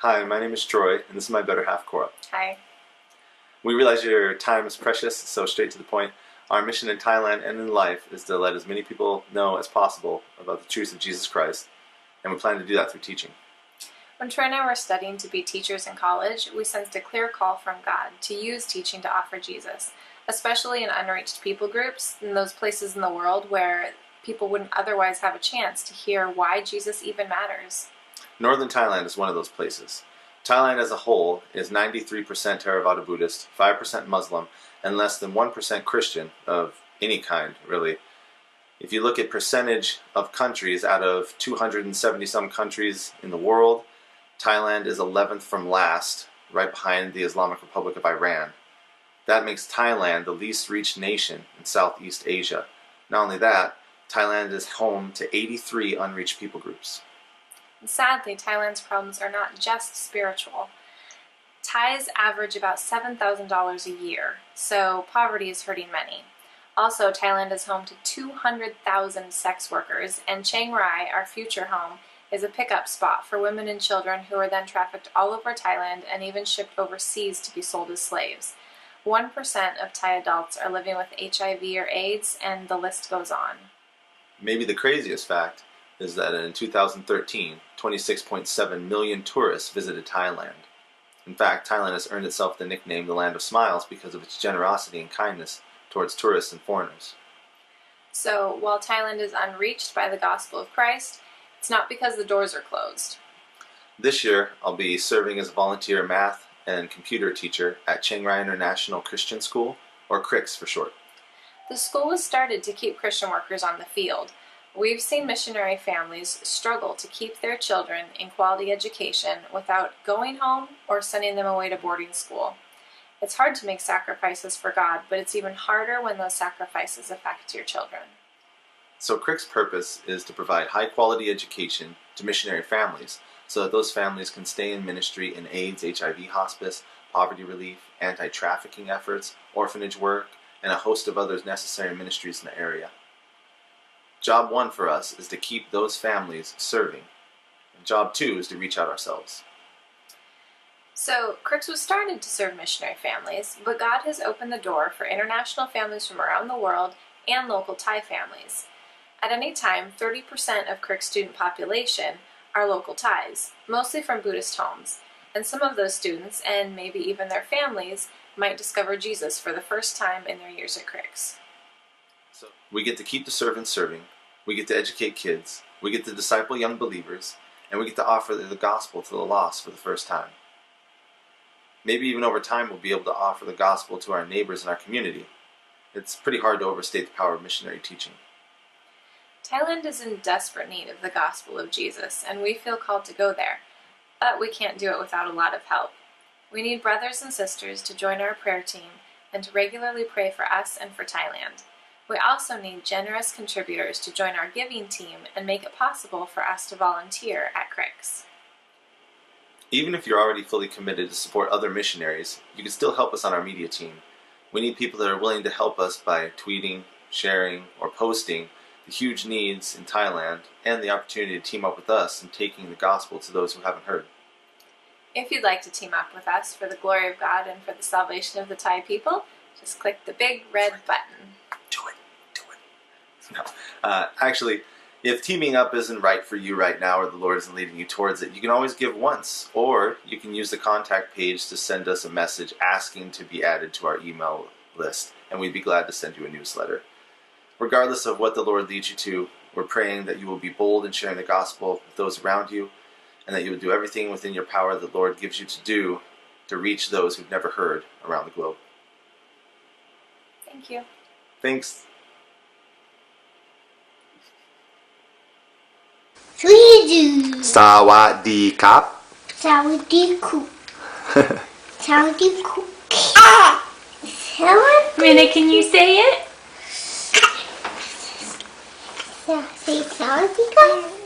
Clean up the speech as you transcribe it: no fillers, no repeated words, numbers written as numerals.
Hi, my name is Troy, and this is my better half, Cora. Hi. We realize your time is precious, so straight to the point. Our mission in Thailand and in life is to let as many people know as possible about the truth of Jesus Christ, and we plan to do that through teaching. When Troy and I were studying to be teachers in college, we sensed a clear call from God to use teaching to offer Jesus, especially in unreached people groups, in those places in the world where people wouldn't otherwise have a chance to hear why Jesus even matters. Northern Thailand is one of those places. Thailand as a whole is 93% Theravada Buddhist, 5% Muslim, and less than 1% Christian of any kind, really. If you look at percentage of countries out of 270 some countries in the world, Thailand is 11th from last, right behind the Islamic Republic of Iran. That makes Thailand the least reached nation in Southeast Asia. Not only that, Thailand is home to 83 unreached people groups. Sadly, Thailand's problems are not just spiritual. Thais average about $7,000 a year, so poverty is hurting many. Also, Thailand is home to 200,000 sex workers, and Chiang Rai, our future home, is a pickup spot for women and children who are then trafficked all over Thailand and even shipped overseas to be sold as slaves. 1% of Thai adults are living with HIV or AIDS, and the list goes on. Maybe the craziest fact is that in 2013, 26.7 million tourists visited Thailand. In fact, Thailand has earned itself the nickname the Land of Smiles because of its generosity and kindness towards tourists and foreigners. So, while Thailand is unreached by the gospel of Christ, it's not because the doors are closed. This year, I'll be serving as a volunteer math and computer teacher at Chiang Rai International Christian School, or CRICS for short. The school was started to keep Christian workers on the field. We've seen missionary families struggle to keep their children in quality education without going home or sending them away to boarding school. It's hard to make sacrifices for God, but it's even harder when those sacrifices affect your children. So CRIC's purpose is to provide high-quality education to missionary families so that those families can stay in ministry in AIDS, HIV hospice, poverty relief, anti-trafficking efforts, orphanage work, and a host of other necessary ministries in the area. Job 1 for us is to keep those families serving. And job 2 is to reach out ourselves. So, CRICS was started to serve missionary families, but God has opened the door for international families from around the world and local Thai families. At any time, 30% of CRIC's student population are local Thais, mostly from Buddhist homes, and some of those students, and maybe even their families, might discover Jesus for the first time in their years at CRICS. So we get to keep the servants serving, we get to educate kids, we get to disciple young believers, and we get to offer the gospel to the lost for the first time. Maybe even over time we'll be able to offer the gospel to our neighbors in our community. It's pretty hard to overstate the power of missionary teaching. Thailand is in desperate need of the gospel of Jesus, and we feel called to go there, but we can't do it without a lot of help. We need brothers and sisters to join our prayer team and to regularly pray for us and for Thailand. We also need generous contributors to join our giving team and make it possible for us to volunteer at CRICS. Even if you're already fully committed to support other missionaries, you can still help us on our media team. We need people that are willing to help us by tweeting, sharing, or posting the huge needs in Thailand and the opportunity to team up with us in taking the gospel to those who haven't heard. If you'd like to team up with us for the glory of God and for the salvation of the Thai people, just click the big red button. Do it. No. Actually, if teaming up isn't right for you right now or the Lord isn't leading you towards it, you can always give once, or you can use the contact page to send us a message asking to be added to our email list, and we'd be glad to send you a newsletter. Regardless of what the Lord leads you to, we're praying that you will be bold in sharing the gospel with those around you, and that you will do everything within your power that the Lord gives you to do to reach those who've never heard around the globe. Thank you. Thanks. Sawadee-kap. Sawadee-kap. Sawadee-kap. Minna, can you say it? Say Sawadee-kap.